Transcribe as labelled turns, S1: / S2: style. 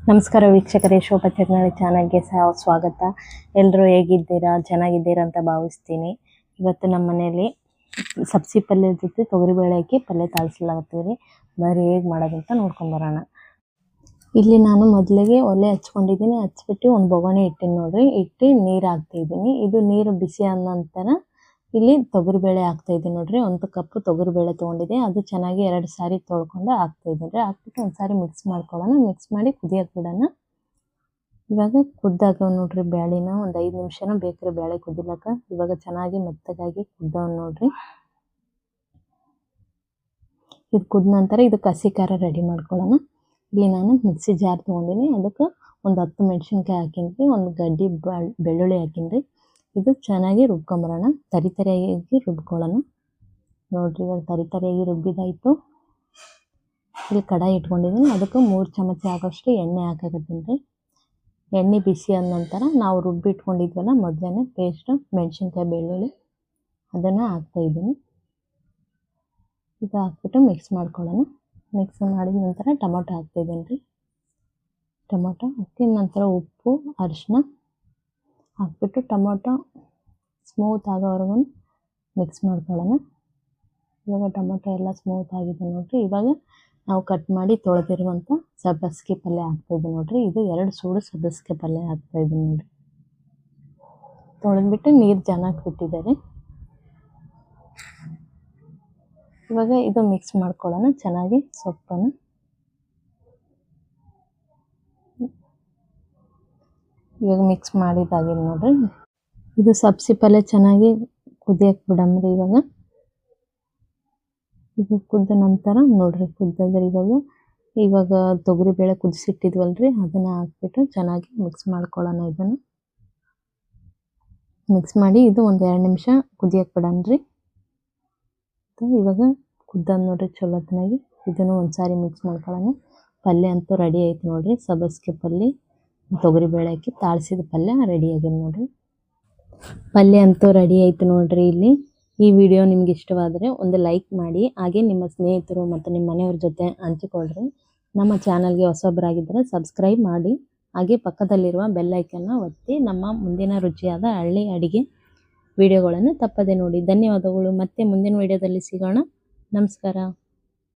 S1: ನಮಸ್ಕಾರ ವೀಕ್ಷಕರೇ, ಶೋಭಾ ಚಟ್ನಾಳಿ ಚಾನಲ್ಗೆ ಸ್ವಾಗತ. ಎಲ್ಲರೂ ಹೇಗಿದ್ದೀರಾ? ಚೆನ್ನಾಗಿದ್ದೀರಾ ಅಂತ ಭಾವಿಸ್ತೀನಿ. ಇವತ್ತು ನಮ್ಮ ಮನೆಯಲ್ಲಿ ಸಬ್ಸಿ ಪಲ್ಯ ಜೊತೆ ತೊಗರಿಬೇಳೆ ಹಾಕಿ ಪಲ್ಯ ತಾಳಿಸಲಾಗುತ್ತದೆ. ಬರೀ ಹೇಗೆ ಮಾಡೋದಂತ ನೋಡ್ಕೊಂಡು ಬರೋಣ. ಇಲ್ಲಿ ನಾನು ಮೊದಲಿಗೆ ಒಲೆ ಹಚ್ಕೊಂಡಿದ್ದೀನಿ. ಹಚ್ಬಿಟ್ಟು ಒಂದು ಬೊಗಣೆ ಇಟ್ಟಿನಿ ನೋಡ್ರಿ. ಇಟ್ಟು ನೀರು ಹಾಕ್ತಾಯಿದ್ದೀನಿ. ಇದು ನೀರು ಬಿಸಿ ಆದ ನಂತರ ಇಲ್ಲಿ ತೊಗರಿಬೇಳೆ ಹಾಕ್ತಾಯಿದ್ದೀನಿ ನೋಡ್ರಿ. 1 ಕಪ್ ತೊಗರಿಬೇಳೆ ತೊಗೊಂಡಿದ್ದೆ. ಅದು ಚೆನ್ನಾಗಿ 2 ಸಾರಿ ತೊಳ್ಕೊಂಡು ಹಾಕ್ತಾಯಿದ್ದೀನಿ. ಹಾಕ್ಬಿಟ್ಟು ಒಂದು ಸಾರಿ ಮಿಕ್ಸ್ ಮಾಡ್ಕೊಳ್ಳೋಣ. ಮಿಕ್ಸ್ ಮಾಡಿ ಕುದಿಯೋಕೆ ಬಿಡೋಣ. ಇವಾಗ ಕುದ್ದಾಗ ನೋಡ್ರಿ, ಬೇಳೆನ ಒಂದು 5 ನಿಮಿಷನ ಬೇಕ್ರಿ ಬೇಳೆ ಕುದಿಲಕ್ಕ. ಇವಾಗ ಚೆನ್ನಾಗಿ ಮೆತ್ತಗಾಗಿ ಕುದ್ದವ್ ನೋಡ್ರಿ. ಇದು ಕುದ ನಂತರ ಇದಕ್ಕೆ ಹಸಿ ಖಾರ ರೆಡಿ ಮಾಡ್ಕೊಳ್ಳೋಣ. ಇಲ್ಲಿ ನಾನು ಮಿಕ್ಸಿ ಜಾರ್ ತೊಗೊಂಡಿನಿ. ಅದಕ್ಕೆ ಒಂದು 10 ಮೆಣಸಿನ್ಕಾಯಿ ಹಾಕಿನ್ರಿ, ಒಂದು ಗಡ್ಡೆ ಬೆಳ್ಳುಳ್ಳಿ ಹಾಕಿನ್ರಿ. ಇದು ಚೆನ್ನಾಗಿ ರುಬ್ಕೊಂಬರೋಣ. ತರಿಯಾಗಿ ರುಬ್ಕೊಳ್ಳೋಣ ನೋಡ್ರಿ. ಇವಾಗ ತರಿಯಾಗಿ ರುಬ್ಬಿದಾಯಿತು. ಇಲ್ಲಿ ಕಡಾಯಿ ಇಟ್ಕೊಂಡಿದ್ದೀನಿ. ಅದಕ್ಕೆ 3 ಚಮಚ ಆಗೋಷ್ಟು ಎಣ್ಣೆ ಹಾಕಕತ್ತೀನಿ ರೀ. ಎಣ್ಣೆ ಬಿಸಿ ಆದ ನಂತರ ನಾವು ರುಬ್ಬಿಟ್ಕೊಂಡಿದ್ವಲ್ಲ ಮೊದಲೇ ಪೇಸ್ಟ್ ಮೆಣಸಿನ್ಕಾಯಿ ಬೆಳ್ಳುಳ್ಳಿ ಅದನ್ನು ಹಾಕ್ತಾಯಿದ್ದೀನಿ. ಇದು ಹಾಕ್ಬಿಟ್ಟು ಮಿಕ್ಸ್ ಮಾಡ್ಕೊಳ್ಳೋಣ. ಮಿಕ್ಸ್ ಮಾಡಿದ ನಂತರ ಟೊಮೊಟೊ ಹಾಕ್ತಾಯಿದ್ದೀನಿ ರೀ. ಟೊಮೊಟೊ ಹಾಕಿದ ನಂತರ ಉಪ್ಪು, ಅರಿಶಿನ ಹಾಕ್ಬಿಟ್ಟು ಟೊಮೊಟೊ ಸ್ಮೂತ್ ಆಗೋವರೆಗೂ ಮಿಕ್ಸ್ ಮಾಡ್ಕೊಳ್ಳೋಣ. ಇವಾಗ ಟೊಮೊಟೊ ಎಲ್ಲ ಸ್ಮೂತ್ ಆಗಿದೆ ನೋಡ್ರಿ. ಇವಾಗ ನಾವು ಕಟ್ ಮಾಡಿ ತೊಳೆದಿರುವಂಥ ಸಬ್ಬಸಿಗೆ ಪಲ್ಯ ಹಾಕ್ತಾಯಿದ್ದೀನಿ ನೋಡ್ರಿ. ಇದು 2 ಸೂಡು ಸಬ್ಬಸಿಗೆ ಪಲ್ಯ ಹಾಕ್ತಾಯಿದ್ದೀನಿ ನೋಡ್ರಿ. ತೊಳೆದ್ಬಿಟ್ಟು ನೀರು ಚೆನ್ನಾಗಿ ಬಿಟ್ಟಿದ್ದಾರೆ. ಇವಾಗ ಇದು ಮಿಕ್ಸ್ ಮಾಡ್ಕೊಳ್ಳೋಣ ಚೆನ್ನಾಗಿ ಸೊಪ್ಪನ್ನು. ಇವಾಗ ಮಿಕ್ಸ್ ಮಾಡಿದಾಗಿದೆ ನೋಡ್ರಿ. ಇದು ಸಬ್ಸಿ ಪಲ್ಯ ಚೆನ್ನಾಗಿ ಕುದಿಯಕ್ಕೆ ಬಿಡಮ್ರಿ. ಇದು ಕುದ್ದ ನಂತರ ನೋಡ್ರಿ, ಕುದ್ದದ್ರೆ ಇವಾಗ ತೊಗರಿಬೇಳೆ ಕುದಿಸಿಟ್ಟಿದ್ವಲ್ರಿ, ಅದನ್ನು ಹಾಕ್ಬಿಟ್ಟು ಚೆನ್ನಾಗಿ ಮಿಕ್ಸ್ ಮಾಡ್ಕೊಳ್ಳೋಣ. ಇದನ್ನು ಮಿಕ್ಸ್ ಮಾಡಿ ಇದು ಒಂದು 2 ನಿಮಿಷ ಕುದಿಯಕ್ಕೆ ಬಿಡಣ್ರಿ. ಇವಾಗ ಕುದ್ದದ ನೋಡ್ರಿ ಚಲೋತ್ನಾಗಿ. ಇದನ್ನು ಒಂದು ಸಾರಿ ಮಿಕ್ಸ್ ಮಾಡ್ಕೊಳ್ಳೋಣ. ಪಲ್ಯ ಅಂತೂ ರೆಡಿ ಆಯ್ತು ನೋಡ್ರಿ. ಸಬ್ಬಸಿಗೆ ಪಲ್ಯ ತೊಗರಿಬೇಳೆ ಹಾಕಿ ತಾಳಿಸಿದ ಪಲ್ಯ ರೆಡಿ ಆಗಿದೆ ನೋಡ್ರಿ. ಪಲ್ಯ ಅಂತೂ ರೆಡಿ ಆಯ್ತು ನೋಡ್ರಿ. ಇಲ್ಲಿ ಈ ವಿಡಿಯೋ ನಿಮ್ಗೆ ಇಷ್ಟವಾದರೆ ಒಂದು ಲೈಕ್ ಮಾಡಿ, ಹಾಗೆ ನಿಮ್ಮ ಸ್ನೇಹಿತರು ಮತ್ತು ನಿಮ್ಮ ಮನೆಯವ್ರ ಜೊತೆ ಹಂಚಿಕೊಳ್ಳ್ರಿ. ನಮ್ಮ ಚಾನಲ್ಗೆ ಹೊಸಬರಾಗಿದ್ದರೆ ಸಬ್ಸ್ಕ್ರೈಬ್ ಮಾಡಿ, ಹಾಗೆ ಪಕ್ಕದಲ್ಲಿರುವ ಬೆಲ್ ಐಕನ್ನ ಒತ್ತಿ ನಮ್ಮ ಮುಂದಿನ ರುಚಿಯಾದ ಹಳ್ಳಿ ಅಡಿಗೆ ವಿಡಿಯೋಗಳನ್ನು ತಪ್ಪದೆ ನೋಡಿ. ಧನ್ಯವಾದಗಳು. ಮತ್ತೆ ಮುಂದಿನ ವಿಡಿಯೋದಲ್ಲಿ ಸಿಗೋಣ. ನಮಸ್ಕಾರ.